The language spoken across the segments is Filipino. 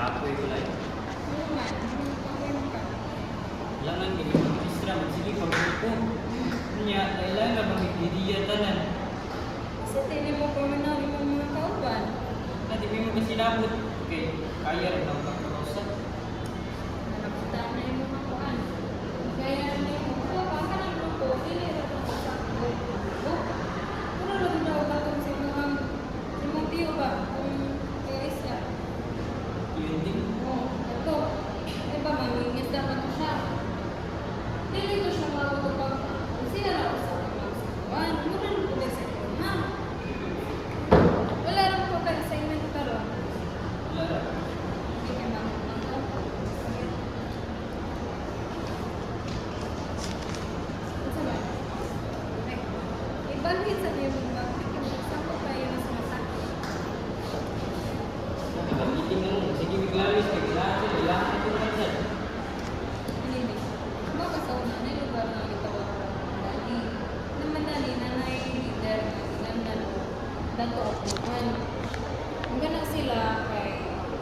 Kapoy ko lang. Oo man, kapoy man ka. Langan gini mag-istra, magsige pag-upo. Niya, kailangan na mag-idiya tanan. Sa tili mo ko man ang imong mga kauban. Na di mo kasi nabot. Okay, kaya rin ang pagkakausa. Nalaputan na yung mga kuan. Kaya ni mo, baka ng grupo, dili ra ko sa grupo. Puro lang daw katong si mga tiyo ba? Kung kaya isa. Yun din. Oo, ito. Ay ba, mamingis dapat ko siya. Dili ko siya makakapag kung sila na sa mga kuan. Muna lang ko sa ha? Wala lang ko ka assignment karon. Wala. Hindi ka na sige. Unsa ba? Okay. Ibalhin sa niyo mga sako kayo sa mata. Gamitin mo. Sige, biglalis. Kailangan sila. Kailangan ito na sir. Hindi. Mo ka sa una na lugar na gitawag dali. Naman dali na nay leader ng dato akuan. Ang gana sila kay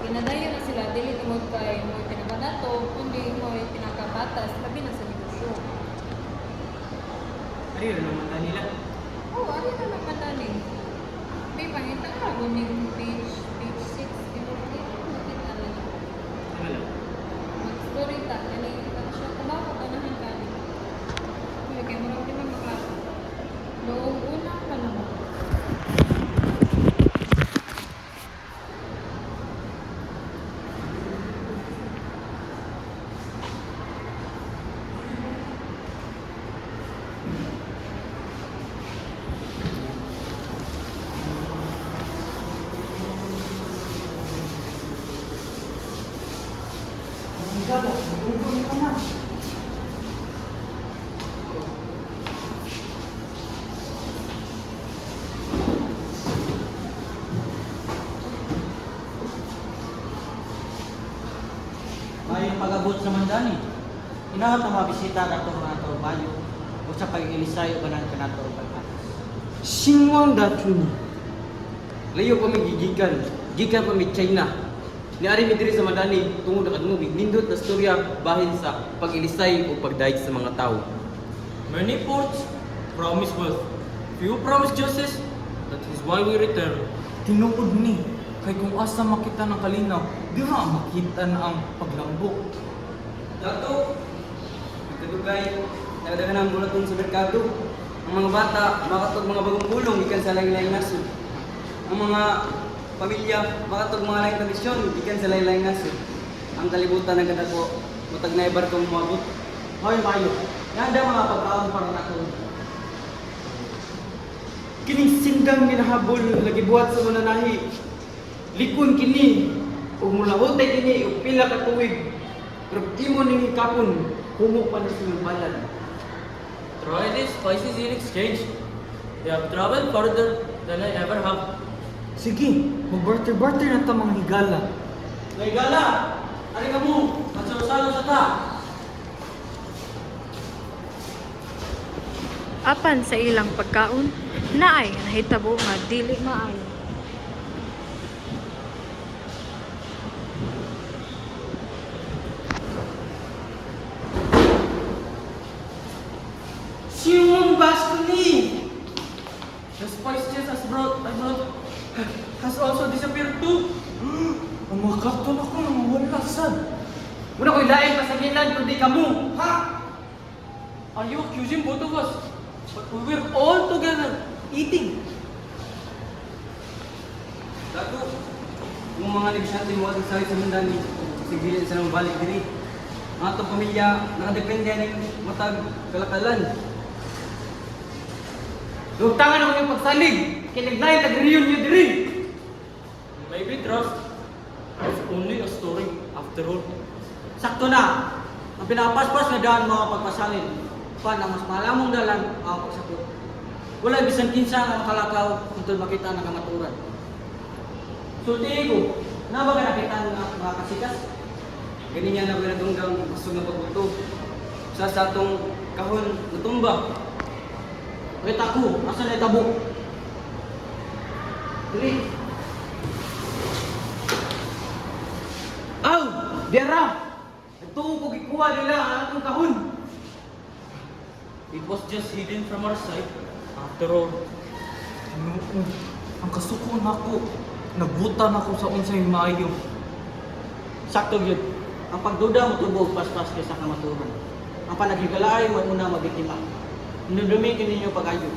pinadayon na sila dili tungod kay mo pinakadato kundi mo pinakabatas labi na sa negosyo. Ari, ano naman nila? Oh, ano na naman dali? May pangita ka guning page 6 nakita lang. Wala. Mag-story ta kani ka siya kumawa ka na kani. Kaya mo rin naman maklaro. Noong una pa naman. May pag-abot sa Mandani. Inaot ang mabisita na itong mga bayo o sa pag-ilisay o banan ka na ito o pagkakas. Singwang datun. Layo pa may gigikan. Gikan pa may China. Niari mi diri sa Madani tungod na kadungog nindot na storya bahin sa pag-ilisay o pagdaig sa mga tao. Many ports promise wealth. Few promise justice. That is why we return. Tinuod ni, kay kung asa makita ng kalinaw, di ra makita na ang paglambok. Dato, kadugay, nagdagan ang bulaton sa merkado. Ang mga bata, makatog mga bagong pulong, ikan sa lain-lain nasod. Ang mga pamilya, makatog mga lain tradisyon, ikan sa lain-lain nasod. Ang kalibutan ng kadako, matag na ibar kong umabot. Hoy, Mayo, nanda mga pagkaon para na ito. Kining sindang ginahabol, lagi buhat sa mananahi. Likon kini, ug mulahutay kini, ug pila ka tuig. Pero imo ning kapon, humok pa na sa balad. Try these spices in exchange. They have traveled further than I ever have. Sige, mag-barter-barter na ta mga higala. Naigala, ari ka mo, magsalo-salo sa ta. Apan sa ilang pagkaon, naay nahitabo nga dili maayo. Siyong basto ni! The spice chest I brought has also disappeared too. Ang mga karton ako nang wala sad. Muna ko'y laing pasagilan kundi kamo, ha? Are you accusing both of us? But we were all together, eating. Dato, yung mga negosyante mo at sa Mandani, sigilin sa nang balik diri. Ang atong pamilya, nakadepende ng matag kalakalan. Lugtangan ako yung pagsalig, kinignayan tag-reunion niyo diri. Maybe trust is only a story after all. Sakto na. Ang pinapaspas na daan mga pagpasalin. Pan ang mas malamong dalan ang pagsakot. Wala bisan kinsa ang makalakaw kung makita ng kamaturan. Sulti ko, na ba ka nakita ng mga kasikas? Ganyan na pinagunggang masog na pagbuto. Sa atong kahon natumba. Wait ako, asa na itabok? Dili. Aw! Dera! Nagtuo ko gikuha nila ang atong kahon. It was just hidden from our sight. After all, Ginoo, ang kasuko nako. Nabutan ako sa unsay maayo. Sakto yun. Ang pagduda mo tubog paspas kaysa kamaturan. Ang panagigalaay mo una mabiktima. Inudumikin ninyo pag-ayo.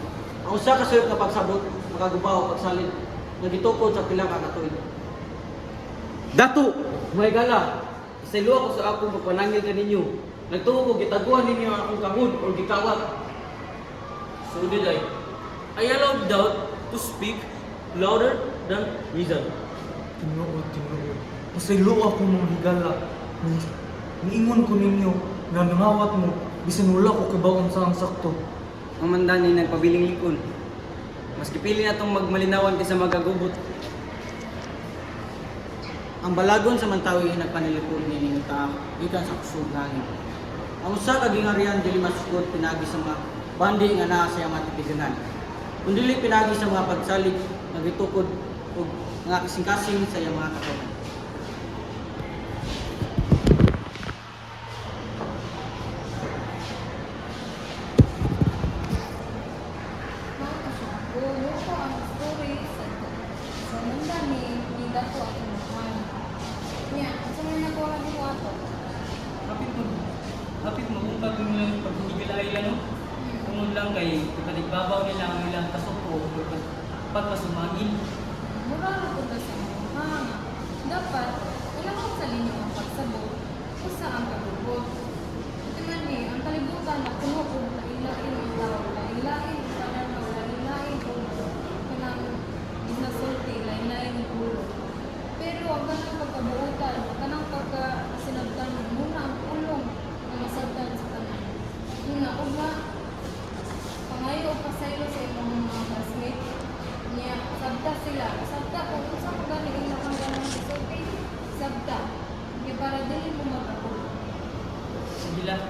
Ang usa ka sayop na pagsabot, makagubaw pagsalid, nagitukod sa pila ka katuig. Dato! May gala! Isaylo ako sa akong pagpanangil kaninyo. Nagtuo ko gitaguan ninyo ang akong kahon o gikawat. so did I. I allowed doubt to speak louder than reason. Tinoo. Pasaylo ako mga higala. Niingon ko ninyo na nangawat mo, bisan wala ko kibaon sa ang sakto. Ang mandani nagpabiling likon. Mas kipili na itong magmalinawan kaysa magagubot. Ang balagon sa mantawi nagpanilipod ni ninyo ta gikan sa kusog langit. Ang usa ka gingarian dili masukod pinagi sa mga bandi nga naa sa iyang matipiganan. Kun dili pinagi sa mga pagsalig nagitukod ug mga kasing-kasing sa iyang mga katawan. Mga kasuko, ko ang story sa munda ni Dato at Muhammad. Niya, sa mga nakuha ni Wato. Hapit mabuntag mo lang paghigilaay lang, no? Tungod lang kay ipaligbabaw nila ang ilang kasuko pagpasumangin. Mura ko ba sa mga dapat kailangan sa linyo ang pagsabot o sa ang pagubot. Ito man ni, ang kalibutan na puno ko lain-lain ang tao, lain-lain ang pananaw, lain-lain ang kanang ginasulti, lain-lain ang ulo. Pero ang kanang pagkabuutan, kanang pagkasinabtan, muna ang ulong na masabtan sa tanan. Muna, ugma, pangayo o pasaylo sa imong mga classmates, niya, sabta sila. Sabta kung unsa mo gani ang mga ganang isulti, sabta. Kaya para dili mo makakulo. Sige lang.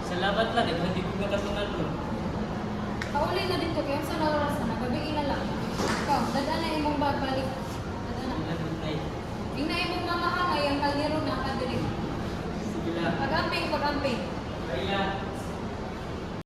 Salamat lang, hindi ko nakatungan doon. Kauli na dito, kaya sa oras na, gabi na lang. Ikaw, dadaan na imong babalik. Dadaan na. Ing na imong mamahangay, ang kaldero na kadirig. Sige lang. Pag-amping. Kaya.